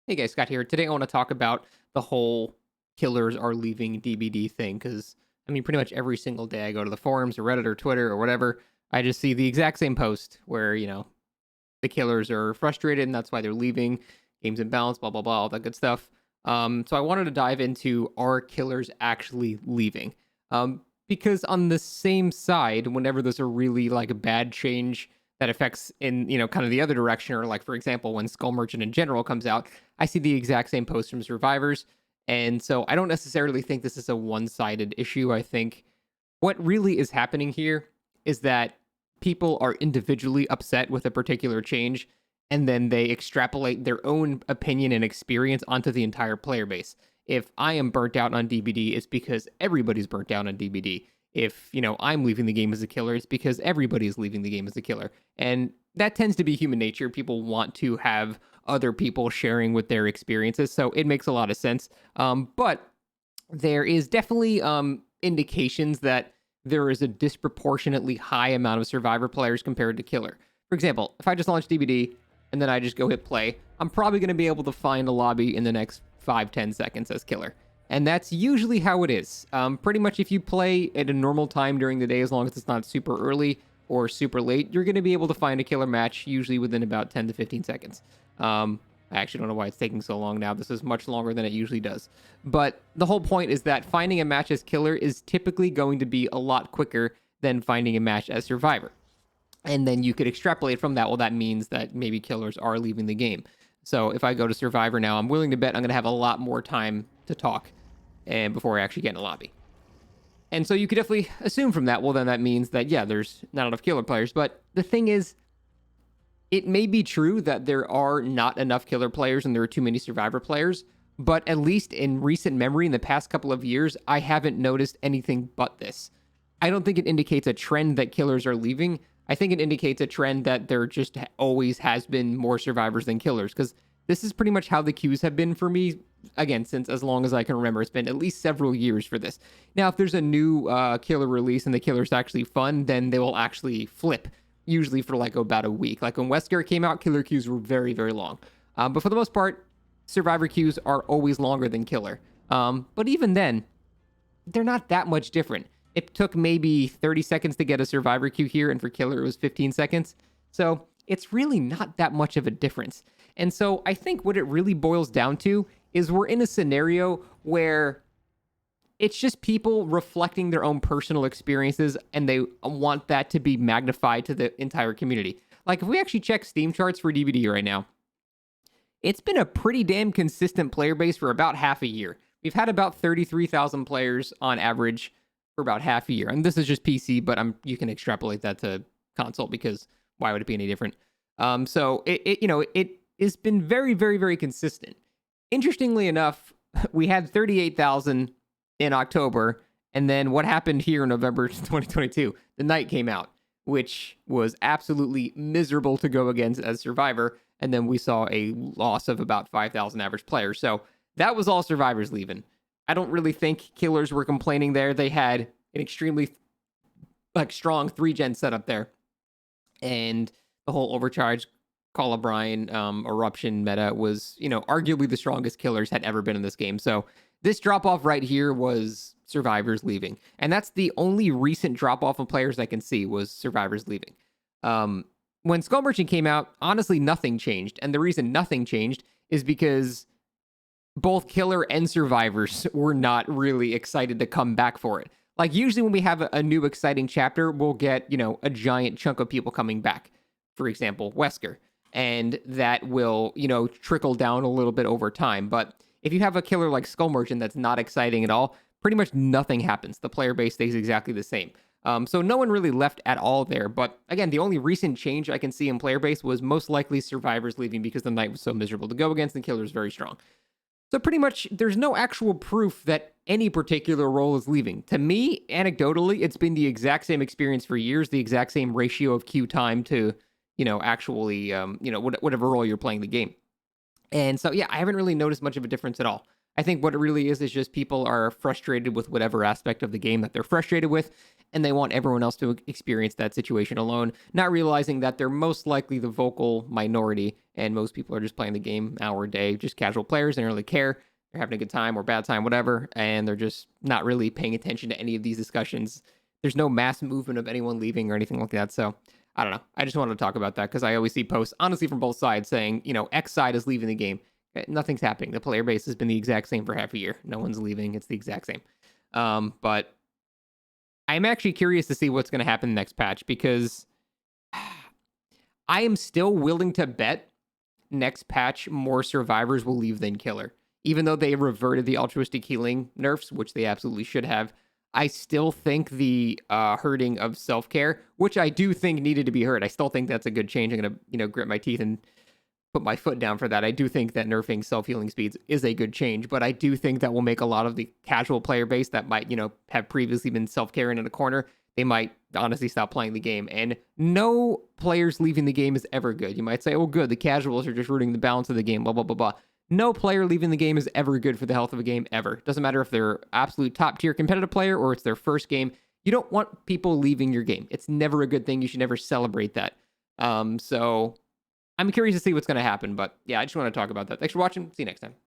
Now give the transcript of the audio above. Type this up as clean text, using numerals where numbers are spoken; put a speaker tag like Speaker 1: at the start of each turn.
Speaker 1: Hey guys, Scott here. Today I want to talk about the whole killers are leaving DBD thing because pretty much every single day I go to the forums or Reddit or Twitter or whatever, I just see the exact same post where, the killers are frustrated and that's why they're leaving, games imbalance, blah, blah, blah, all that good stuff. So I wanted to dive into are killers actually leaving? Because on the same side, whenever there's a really like a bad change that affects in, kind of the other direction, or like, for example, when Skull Merchant in general comes out, I see the exact same post from survivors. And so I don't necessarily think this is a one sided issue. I think what really is happening here is that people are individually upset with a particular change and then they extrapolate their own opinion and experience onto the entire player base. If I am burnt out on DBD, it's because everybody's burnt out on DBD. If, I'm leaving the game as a killer, it's because everybody's leaving the game as a killer. And that tends to be human nature. People want to have other people sharing with their experiences. So it makes a lot of sense. But there is definitely indications that there is a disproportionately high amount of survivor players compared to killer. For example, if I just launch DBD and then I just go hit play, I'm probably going to be able to find a lobby in the next 5-10 seconds as killer. And that's usually how it is. Pretty much if you play at a normal time during the day, as long as it's not super early or super late, you're going to be able to find a killer match usually within about 10 to 15 seconds. I actually don't know why it's taking so long now. This is much longer than it usually does. But the whole point is that finding a match as killer is typically going to be a lot quicker than finding a match as survivor. And then you could extrapolate from that. Well, that means that maybe killers are leaving the game. So if I go to survivor now, I'm willing to bet I'm going to have a lot more time to talk and before I actually get in a lobby. And so you could definitely assume from that, well, then that means that, yeah, there's not enough killer players. But the thing is, it may be true that there are not enough killer players and there are too many survivor players, but at least in recent memory, in the past couple of years, I haven't noticed anything but this. I don't think it indicates a trend that killers are leaving. I think it indicates a trend that there just always has been more survivors than killers, because this is pretty much how the queues have been for me, again, since as long as I can remember. It's been at least several years for this. Now, if there's a new killer release and the killer's actually fun, then they will actually flip, usually for like about a week. Like when Wesker came out, killer queues were very, very long. But for the most part, survivor queues are always longer than killer. But even then, they're not that much different. It took maybe 30 seconds to get a survivor queue here, and for killer, it was 15 seconds. So it's really not that much of a difference. And so I think what it really boils down to is we're in a scenario where it's just people reflecting their own personal experiences and they want that to be magnified to the entire community. Like if we actually check Steam charts for DBD right now, it's been a pretty damn consistent player base for about half a year. We've had about 33,000 players on average for about half a year. And this is just PC, but you can extrapolate that to console because why would it be any different? So it has been very, very, very consistent. Interestingly enough, we had 38,000 in October, and then what happened here in November 2022? The Night came out, which was absolutely miserable to go against as Survivor, and then we saw a loss of about 5,000 average players. So that was all survivors leaving. I don't really think killers were complaining there. They had an extremely strong 3-gen setup there. And the whole overcharge Call of Brian eruption meta was, arguably the strongest killers had ever been in this game. So this drop off right here was survivors leaving. And that's the only recent drop off of players I can see was survivors leaving. When Skull Merchant came out, honestly, nothing changed. And the reason nothing changed is because both killer and survivors were not really excited to come back for it. Like usually when we have a new exciting chapter, we'll get, a giant chunk of people coming back. For example, Wesker. And that will, trickle down a little bit over time. But if you have a killer like Skull Merchant that's not exciting at all, pretty much nothing happens. The player base stays exactly the same. So no one really left at all there. But again, the only recent change I can see in player base was most likely survivors leaving because the Night was so miserable to go against and killer is very strong. So pretty much there's no actual proof that any particular role is leaving. To me, anecdotally, it's been the exact same experience for years, the exact same ratio of queue time to, actually, whatever role you're playing the game. And so, yeah, I haven't really noticed much of a difference at all. I think what it really is just people are frustrated with whatever aspect of the game that they're frustrated with, and they want everyone else to experience that situation alone, not realizing that they're most likely the vocal minority, and most people are just playing the game hour a day, just casual players. They don't really care. They're having a good time or bad time, whatever, and they're just not really paying attention to any of these discussions. There's no mass movement of anyone leaving or anything like that. So I don't know. I just wanted to talk about that because I always see posts, honestly, from both sides saying, X side is leaving the game. Nothing's happening. The player base has been the exact same for half a year. No one's leaving. It's the exact same. But I'm actually curious to see what's going to happen in the next patch because I am still willing to bet next patch more survivors will leave than killer. Even though they reverted the altruistic healing nerfs, which they absolutely should have, I still think the hurting of self-care, which I do think needed to be heard. I still think that's a good change. I'm going to, grit my teeth and put my foot down for that. I do think that nerfing self-healing speeds is a good change, but I do think that will make a lot of the casual player base that might, have previously been self-caring in a corner, they might honestly stop playing the game. And no players leaving the game is ever good. You might say, oh, good, the casuals are just rooting the balance of the game, blah, blah, blah, blah. No player leaving the game is ever good for the health of a game, ever. Doesn't matter if they're absolute top-tier competitive player or it's their first game. You don't want people leaving your game. It's never a good thing. You should never celebrate that. So I'm curious to see what's going to happen. But yeah, I just want to talk about that. Thanks for watching. See you next time.